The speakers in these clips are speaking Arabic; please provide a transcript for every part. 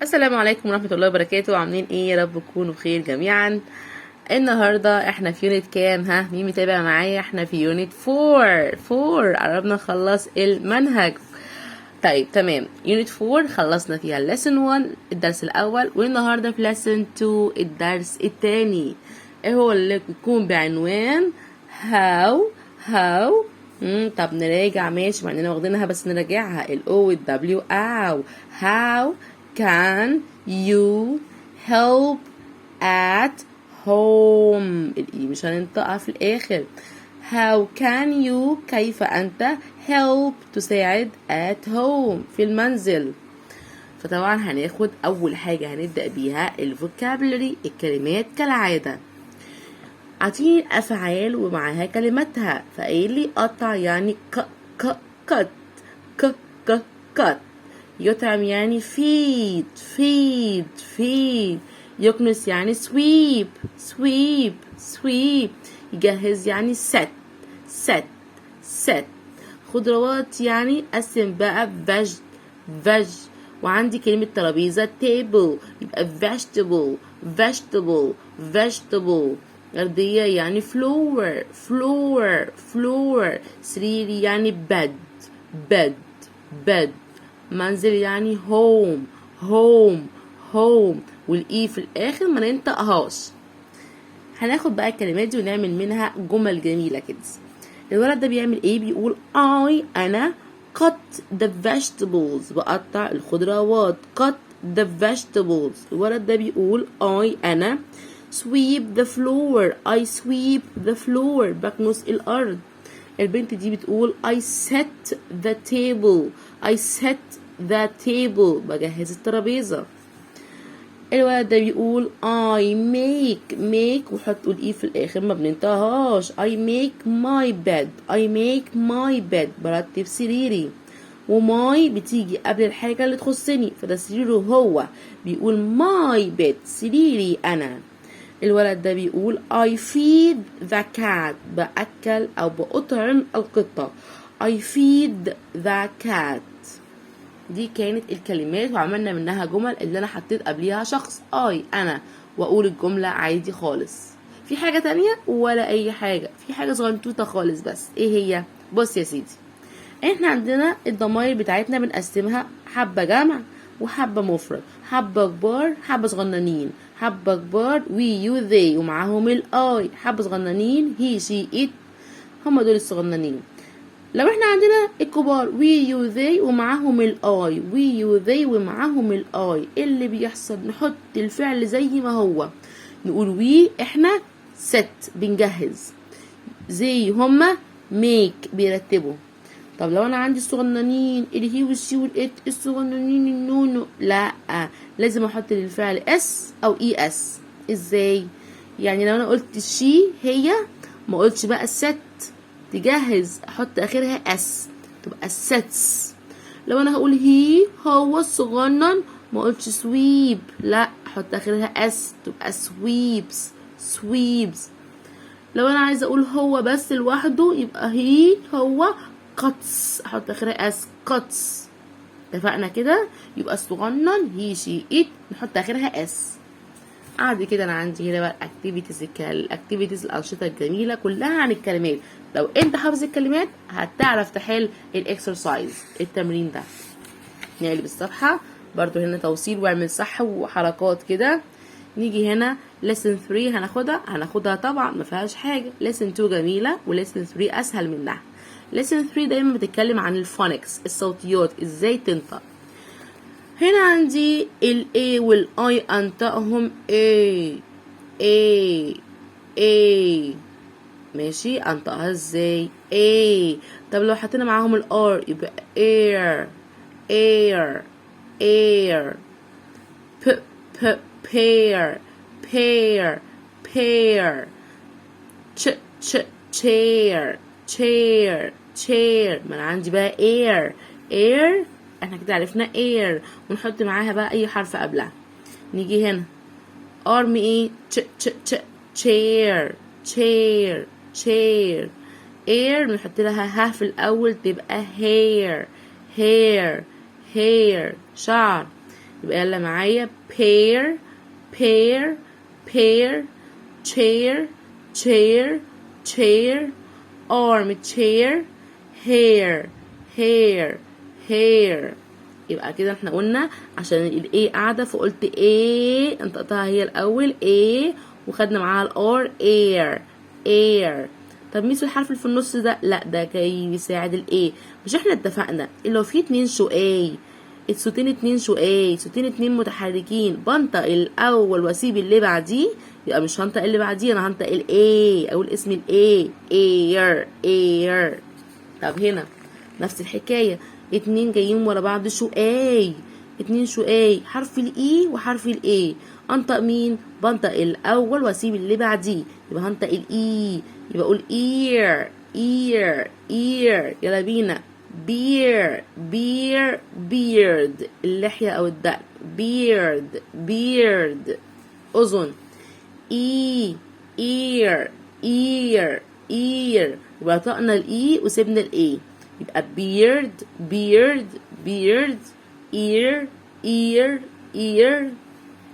السلام عليكم ورحمة الله وبركاته. عاملين ايه؟ يا رب تكونوا بخير جميعا. النهاردة احنا في يونت كام؟ ها، مين متابع معايا؟ احنا في يونت 4 قربنا نخلص المنهج. طيب تمام، يونت 4 خلصنا فيها lesson 1 الدرس الاول، والنهاردة في lesson 2 الدرس الثاني. ايه هو اللي بيكون بعنوان how. طب نراجع ماشي، مع اننا واخدينها بس نراجعها. ال O وال W how can you help at home؟ الإي مش هننطقها في الآخر. how can you كيف أنت help تساعد at home في المنزل. فطبعا هناخد أول حاجة هنبدأ بيها الفوكابلري، الكلمات كالعادة. عطيني الأفعال ومعاها كلماتها، فقايل لي قطع يعني cut cut. يطعم يعني feed. يكنس يعني sweep. يجهز يعني set. خضروات يعني قسم بقى veg. وعندي كلمة ترابيزة table، يبقى vegetable. أرضية يعني floor. سرير يعني bed. منزل يعني home. والإي في الآخر ما ننطقهاش. هناخد بقى الكلمات دي ونعمل منها جمل جميلة كده. الولد ده بيعمل ايه؟ بيقول أنا cut the vegetables، بقطع الخضروات. cut the vegetables. الولد ده بيقول أنا sweep the floor. I sweep the floor، بكنس الأرض. البنت دي بتقول I set the table، بجهز الترابيزة. الولد ده بيقول I make وحط الإي في الآخر ما بننطقهاش. I make my bed، برتب سريري. وماي بتيجي قبل الحاجة اللي تخصني، فده سريره هو، بيقول my bed سريري أنا. الولد ده بيقول I feed the cat، بأكل أو بأطعم القطة. I feed the cat. دي كانت الكلمات وعملنا منها جمل اللي انا حطيت قبليها شخص انا، واقول الجملة عادي خالص. في حاجة تانية ولا اي حاجة؟ في حاجة صغنطوطة خالص بس. ايه هي؟ بص يا سيدي، احنا عندنا الضمائر بتاعتنا بنقسمها حبة جمع وحبة مفرد، حبة كبار حبة صغننين. حبة كبار we you they ومعاهم الاي، حبة صغننين he she it، هما دول الصغننين. لو احنا عندنا الكبار we you they ومعاهم الاي، we you they ومعاهم الاي، اللي بيحصل نحط الفعل زي ما هو، نقول we احنا set بنجهز، زي هما make بيرتبوا. طب لو انا عندي الصغننين اللي هي والسي والات، الصغننين النونو، لا لازم احط للفعل اس او اي اس. ازاي؟ يعني لو انا قلت شي هي، ما قلتش بقى الست تجهز، احط اخرها اس تبقى sets. لو انا هقول هي هو الصغنن، ما قلتش سويب، لا احط اخرها اس تبقى sweeps. لو انا عايزه اقول هو بس لوحده، يبقى هي هو cuts، احط اخرها اس cuts. اتفقنا كده؟ يبقى الصغنن هي شي ات نحط اخرها اس. بعد كده انا عندي هنا بقى الاكتيفيتيز الانشطه الجميله كلها عن الكلمات. لو انت حافظ الكلمات هتعرف تحل الاكسرسايز، التمرين ده. نقلب الصفحه برضو، هنا توصيل واعمل صح وحركات كده. نيجي هنا lesson 3 هناخدها طبعا ما فيهاش حاجه. lesson 2 جميله ولesson 3 اسهل منها. lesson 3 دايما بتتكلم عن الفونكس، الصوتيات، ازاي تنطق. هنا عندي ال A وال I انطقهم A. ماشي، انطقها ازاي؟ A. طب لو حطينا معاهم ال R يبقى air. pair. chair. ما انا عندي بقى air. احنا كده عرفنا air، ونحط معاها بقى اي حرف قبلها. نيجي هنا arm ايه؟ chair. air بنحط لها ها في الاول تبقى hair. شعر. يبقى يلا معايا pair pair pair chair chair chair arm chair hair hair hair. يبقى كده احنا قلنا عشان الاي قاعده فقلت ايه انطقتها هي الاول ايه وخدنا معاها الار air air. طب ميس الحرف اللي في النص ده لا ده جاي بيساعد الايه. مش احنا اتفقنا اللي هو فيه 2 شقاي الصوتين 2 شقاي صوتين 2 متحركين بنطق الاول واسيب اللي بعديه يبقى مش هنطق اللي بعديه انا هنطق الايه اقول اسم الايه air air. طب هنا نفس الحكايه 2 جايين ورا بعض شقاي 2 شقاي حرف الاي وحرف الاي انطق مين بنطق الاول واسيب اللي بعديه يبقى هنطق الاي يبقى اقول ear ear ear. يلا بينا beard beard beard اللحية او الدقن beard beard. اذن ear ear ear يبقى طقنا الاي وسيبنا الاي يبقى beard beard beard ear ear ear.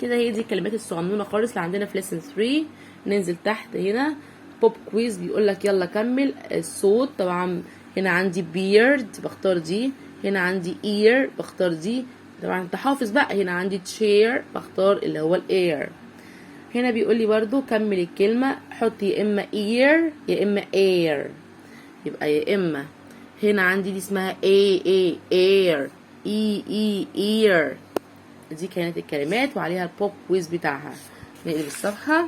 كده هي دي الكلمات الصغنونه خالص اللي عندنا في lesson 3. ننزل تحت هنا بوب كويز بيقول لك يلا كمل الصوت. طبعا هنا عندي beard بختار دي هنا عندي ear بختار دي طبعا انت حافظ بقى. هنا عندي chair بختار اللي هو الاير. هنا بيقول لي برضو كمل الكلمه حط يا اما ear يا اما air يبقى يا اما هنا عندي دي اسمها air ear. دي كانت الكلمات وعليها البوب كويز بتاعها. نقلب الصفحة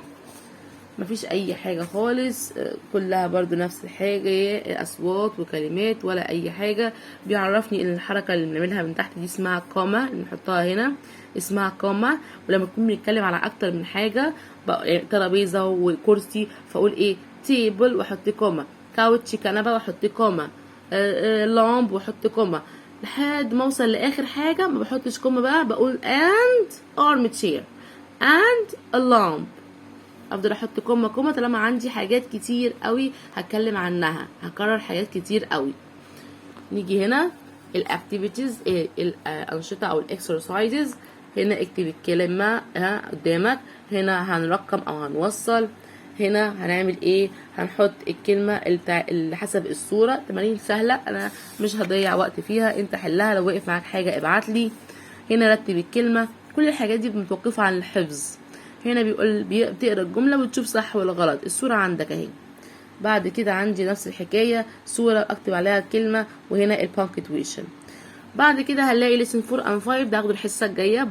مفيش اي حاجة خالص كلها برضو نفس الحاجة اصوات وكلمات ولا اي حاجة. بيعرفني ان الحركة اللي بنعملها من تحت دي اسمها كوما اللي نحطها هنا اسمها كوما. ولما نكون بنتكلم على اكتر من حاجة ترابيزة وكرسي فاقول ايه تيبل واحط كوما كاوتش كنبة واحط كوما لامب واحط كوما لحد ما اوصل لاخر حاجه ما بحطش كوما بقى بقول and arm chair and a lamp. افضل احط كوما كوما طالما عندي حاجات كتير قوي هتكلم عنها هكرر حاجات كتير قوي. نيجي هنا الاكتيفيتيز الانشطه او الاكسرسايزز. هنا اكتب الكلمه قدامك. هنا هنرقم او هنوصل. هنا هنعمل ايه هنحط الكلمه اللي حسب الصوره. تمارين سهله انا مش هضيع وقت فيها انت حلها. لو وقف معاك حاجه ابعت لي. هنا رتب الكلمه. كل الحاجات دي متوقفه عن الحفظ. هنا بيقول بتقرا الجمله وتشوف صح ولا غلط. الصوره عندك اهي. بعد كده عندي نفس الحكايه صوره اكتب عليها الكلمه وهنا البانكتويشن. بعد كده هنلاقي lesson 4 and 5 ده هاخده الحصه الجايه.